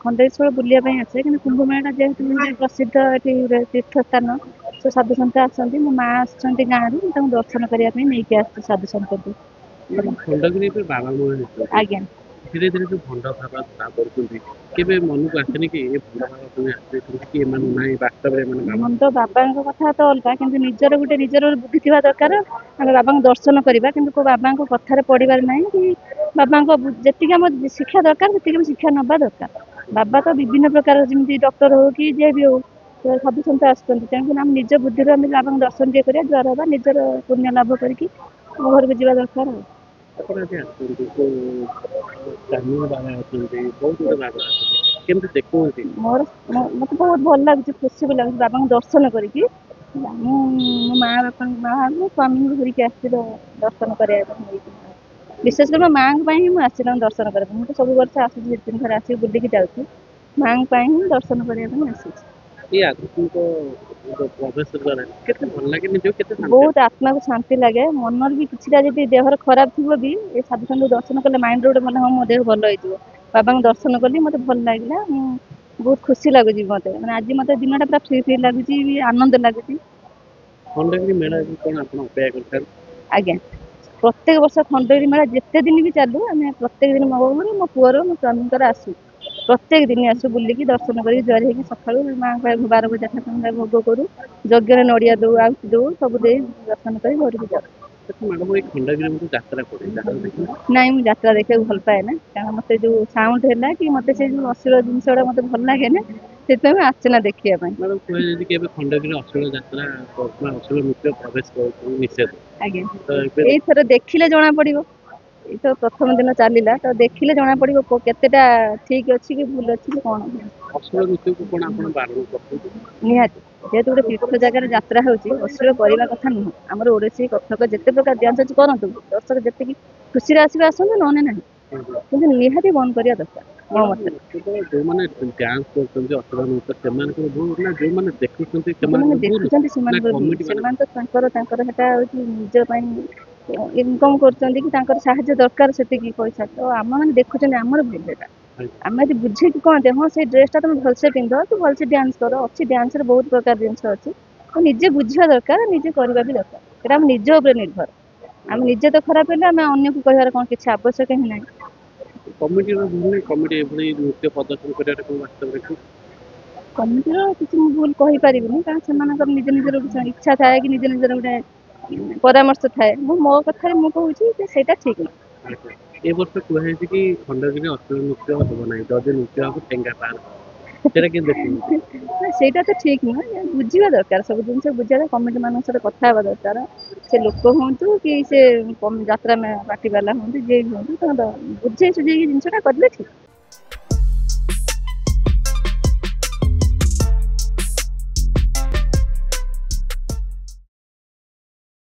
ଖଣ୍ଡେଶ୍ୱର ବୁଲିବା ପାଇଁ ଆସେ କିନ୍ତୁ କୁମ୍ଭ ମେଳାଟା ଯେହେତୁ ଗୋଟେ ପ୍ରସିଦ୍ଧ ଏଠି ତୀର୍ଥସ୍ଥାନ ସେ ସାଧୁସନ୍ଥ ଆସନ୍ତି ମୋ ମା ଆସିଛନ୍ତି ଗାଁରୁ ମୁଁ ତାଙ୍କୁ ଦର୍ଶନ କରିବା ପାଇଁ ନେଇକି ଆସିଛି ସାଧୁସନ୍ଥଙ୍କୁ। ଖଣ୍ଡଗିରି ଏବେ ବାବା ମୂଳେ ହେଇଛନ୍ତି ଆଜ୍ଞା ଧୀରେ ଧୀରେ ଯୋଉ ଭଣ୍ଡ ଭାବ ଧରା ପଡୁଛନ୍ତି କେବେ ମନକୁ ଆସେନି କି ଏ ଭଣ୍ଡ ଭାବ ପୁଣି ଆସିଯାଇଛନ୍ତି କି ଏମାନେ ନାହିଁ ବାସ୍ତବରେ ଏମାନେ ବାବା? ମନ ତ ବାବାଙ୍କ କଥା ତ ଅଲଗା କିନ୍ତୁ ନିଜର ବୁଦ୍ଧି ଥିବା ଦରକାର। ଆମେ ବାବାଙ୍କୁ ଦର୍ଶନ କରିବା କିନ୍ତୁ କୋଉ ବାବାଙ୍କ କଥାରେ ପଡିବାର ନାହିଁ କି ବାବାଙ୍କ ଯେତିକି ଆମ ଶିକ୍ଷା ଦରକାର ସେତିକି ଆମେ ଶିକ୍ଷା ନବା ଦରକାର। ବାବା ତ ବିଭିନ୍ନ ପ୍ରକାର ଯେମିତି ଡକ୍ଟର ହଉ କି ଯିଏ ବି ହଉ ସାଧୁସନ୍ଥ ଆସୁଛନ୍ତି ତେଣୁକରି ଆମେ ନିଜ ବୁଦ୍ଧିରୁ ଆମେ ବାବାଙ୍କୁ ଦର୍ଶନ ଟିକେ କରିବା ଜୁହାର ହବା ନିଜର ପୁଣ୍ୟ ଲାଭ କରିକି ଆମ ଘରକୁ ଯିବା ଦରକାର ଆଉ। ଆପଣ ଆଜି ଆସୁଛନ୍ତି କୋଉ ସ୍ଥାନୀୟ ବାବା ଅଛନ୍ତି ବହୁତ ଗୁଡେ ବାବା ଅଛନ୍ତି କେମିତି ଦେଖୁଛନ୍ତି? ମତେ ବହୁତ ଭଲ ଲାଗୁଛି ଖୁସି ବି ଲାଗୁଛି ବାବାଙ୍କୁ ଦର୍ଶନ କରିକି। ମୁଁ ମୋ ମା ବାପାଙ୍କୁ ସ୍ୱାମୀଙ୍କୁ ଧରିକି ଆସିଛି ଦର୍ଶନ କରିବା ପାଇଁ ନେଇକି। ବିଶେଷ କରି ମୋ ମାଙ୍କ ପାଇଁ ହିଁ ମୁଁ ଆସିଛି ତାଙ୍କୁ ଦର୍ଶନ କରିବା ପାଇଁ ମୁଁ ତ ସବୁ ବର୍ଷ ଆସୁଛି ଦି ତିନି ଥର ଆସିକି ବୁଲିକି ଯାଉଛି। ମାଙ୍କ ପାଇଁ ହିଁ ଦର୍ଶନ କରିବା ପାଇଁ ଆସିଛି। ଏଇ ଆଧ୍ୟାତ୍ମିକ ପ୍ରବେଶ ଦ୍ଵାରା କେତେ ଭଲ ଲାଗେ ନିଜକୁ କେତେ ଶାନ୍ତି ବହୁତ ଆତ୍ମାକୁ ଶାନ୍ତି ଲାଗେ ମନରେ ବି କିଛିଟା ଯଦି ଦେହର ଖରାପ ଥିବ ବି ଏ ସାଧୁସନ୍ଥଙ୍କୁ ଦର୍ଶନ କଲେ ମାଇଣ୍ଡରେ ଗୋଟେ ମନେ ହଁ ମୋ ଦେହ ଭଲ ହେଇଯିବ। ବାବାଙ୍କୁ ଦର୍ଶନ କଲି ମତେ ଭଲ ଲାଗିଲା ମୁଁ ବହୁତ ଖୁସି ଲାଗୁଛି ମତେ ମାନେ ଆଜି ମତେ ଦିନଟା ପୁରା ଫ୍ରି ଲାଗୁଛି ଆନନ୍ଦ ଲାଗୁଛି। ଖଣ୍ଡଗିରି ମେଳାକୁ କଣ ଆପଣ ଅପେକ୍ଷା କରିଥାନ୍ତି? ଆଜ୍ଞା ପ୍ରତ୍ୟେକ ବର୍ଷ ଖଣ୍ଡଗିରି ମେଳା ଯେତେ ଦିନ ବି ଚାଲୁ ଆମେ ପ୍ରତ୍ୟେକ ଦିନ ମୋ ବୋଉର ମୋ ପୁଅର ମୋ ସ୍ୱାମୀଙ୍କର ଆସୁ। ପ୍ରତ୍ୟେକ ଦିନ ଆସୁ ବୁଲିକି ଦର୍ଶନ କରିକି ଜୁହାର ହେଇକି ସକାଳୁ ମାଙ୍କ ପାଖରେ ବାରବଜା ଠାକୁରଙ୍କ ଭୋଗ କରୁ। ଯଜ୍ଞରେ ନଡିଆ ଦଉ ଆଉତି ଦଉ ସବୁ ଦେଇ ଦର୍ଶନ କରି ଘରକୁ ଯାଉ। ଆଚ୍ଛା ମ୍ୟାଡ଼ାମ ଏଇ ଖଣ୍ଡଗିରି ଗୋଟେ ଯାତ୍ରା ପଡେ ଯାତ୍ରା ଦେଖିଛନ୍ତି? ନାଇଁ ମୁଁ ଯାତ୍ରା ଦେଖିବାକୁ ଭଲ ପାଏ ନା କାରଣ ମତେ ଯୋଉ ସାଉଣ୍ଡ ହେଲା କି ମତେ ସେ ଯୋଉ ଅଶ୍ଳୀଳ ଜିନିଷ ଗୁଡା ମତେ ଭଲ ଲାଗେ ନା ସେଥିପାଇଁ ମୁଁ ଆସେନା ଦେଖିବା ପାଇଁ। ମ୍ୟାଡ଼ାମ କୁହାଯାଇଛି କି ଏବେ ଖଣ୍ଡଗିରି ଅଶ୍ଳୀଳ ଯାତ୍ରା ଅଶ୍ଳୀଳ ନୃତ୍ୟ ପ୍ରବେଶ କରୁଛନ୍ତି ନିଷେଧ। ଆଜ୍ଞା ତ ଏବେ ଏଇଥର ଦେଖିଲେ ଜଣା ପଡିବ। ଏଇ ତ ପ୍ରଥମ ଦିନ ଚାଲିଲା ତ ଦେଖିଲେ ଜଣା ପଡିବ କେତେଟା ଠିକ ଅଛି କି ଭୁଲ ଅଛି କି କଣ। ଅଶ୍ଳୀଳ ନୃତ୍ୟକୁ କଣ ଆପଣ ବାରଣ କରୁଛନ୍ତି? ନିହାତି ଯେହେତୁ ଗୋଟେ ତୀର୍ଥ ଜାଗାରେ ଯାତ୍ରା ହଉଛି ଅଶ୍ଳୀଳ କରିବା କଥା ନୁହଁ ଆମର ଓଡିଶୀ କଥକ ଯେତେ ପ୍ରକାର ଡ୍ୟାନ୍ସ ଅଛି କରନ୍ତୁ ଦର୍ଶକ ଯେତିକି ଖୁସିରେ ଆସିବେ ଆସନ୍ତୁ ନହେଲେ ନାହିଁ କିନ୍ତୁ ନିହାତି ବନ୍ଦ କରିବା ଦରକାର ମୋ ମତରେ। କେବଳ ଯୋଉମାନେ ଡ୍ୟାନ୍ସ କରୁଛନ୍ତି ଅଶ୍ଳୀଳ ନୃତ୍ୟ ସେମାନଙ୍କର ଭୁଲ ନା ଯୋଉମାନେ ଦେଖୁଛନ୍ତି ଯୋଉମାନେ ସେମାନଙ୍କର ଭୁଲ ଦେଖୁଛନ୍ତି ନା ସେମାନଙ୍କର ଭୁଲ କମିଟି ସେମାନେ ମାନଙ୍କର? ତ ତାଙ୍କର ସେଟା ହଉଛି ନିଜ ପାଇଁ ଇନକମ କରୁଛନ୍ତି କି ତାଙ୍କର ସାହାଯ୍ୟ ଦରକାର ସେତିକି ପଇସା ତ ଆମ ମାନେ ଦେଖୁଛନ୍ତି ଆମର ଭୁଲ ସେଟା। ଆଜ୍ଞା। ଆମେ ଯଦି ବୁଝେଇକି କହନ୍ତେ ହଁ ସେଇ ଡ୍ରେସ ଟା ତମେ ଭଲସେ ପିନ୍ଧ କି ଭଲସେ ଡ୍ୟାନ୍ସ କର ଅଛି ଡ୍ୟାନ୍ସ ରେ ବହୁତ ପ୍ରକାର ଜିନିଷ ଅଛି ତ ନିଜେ ବୁଝିବା ଦରକାର ନିଜେ କରିବା ବି ଦରକାର ସେଇଟା ଆମ ନିଜ ଉପରେ ନିର୍ଭର। ଆମେ ନିଜେ ତ ଖରାପ ହେଲେ ଆମେ ଅନ୍ୟକୁ କହିବାର କଣ କିଛି ଆବଶ୍ୟକ ହିଁ ନାହିଁ। କମିଟିର ଭୁଲ ନାହିଁ କମିଟି ଏଭଳି ନୃତ୍ୟ ପ୍ରଦର୍ଶନ କରିବାଟା କଣ ବାସ୍ତବରେ ଠିକ୍? କମିଟିର କିଛି ମୁଁ ଭୁଲ କହିପାରିବିନି କାରଣ ସେମାନଙ୍କର ନିଜ ନିଜର ଗୋଟେ ଇଚ୍ଛା ଥାଏ କି ନିଜ ନିଜର ଗୋଟେ ପରାମର୍ଶ ଥାଏ ମୁଁ ମୋ କଥାରେ ମୁଁ କହୁଛି ଯେ ସେଇଟା ଠିକ ନୁହଁ। ଆଜ୍ଞା ଏ ବର୍ଷ କୁହାଯାଇଛି କି ଖଣ୍ଡଗିରି ଅଶ୍ଳୀଳ ନୃତ୍ୟ ହବ ନାହିଁ ଯଦି ନୃତ୍ୟ ହବ ଠେଙ୍ଗା ତାର ସେଇଟା କେମିତି ଦେଖୁଛନ୍ତି? ସେଇଟା ତ ଠିକ ନୁହଁ ବୁଝିବା ଦରକାର ସବୁ ଜିନିଷ ବୁଝିବା କମିଟି ମାନଙ୍କ ସହିତ କଥା ହେବା ଦରକାର। ସେ ଲୋକ ହୁଅନ୍ତୁ କି ସେ ଯାତ୍ରା ପାର୍ଟି ବାଲା ହୁଅନ୍ତୁ ଯିଏ ବି ହୁଅନ୍ତୁ ବୁଝେଇ ସୁଝେଇକି ଜିନିଷ ଟା କରିଲେ ଠିକ।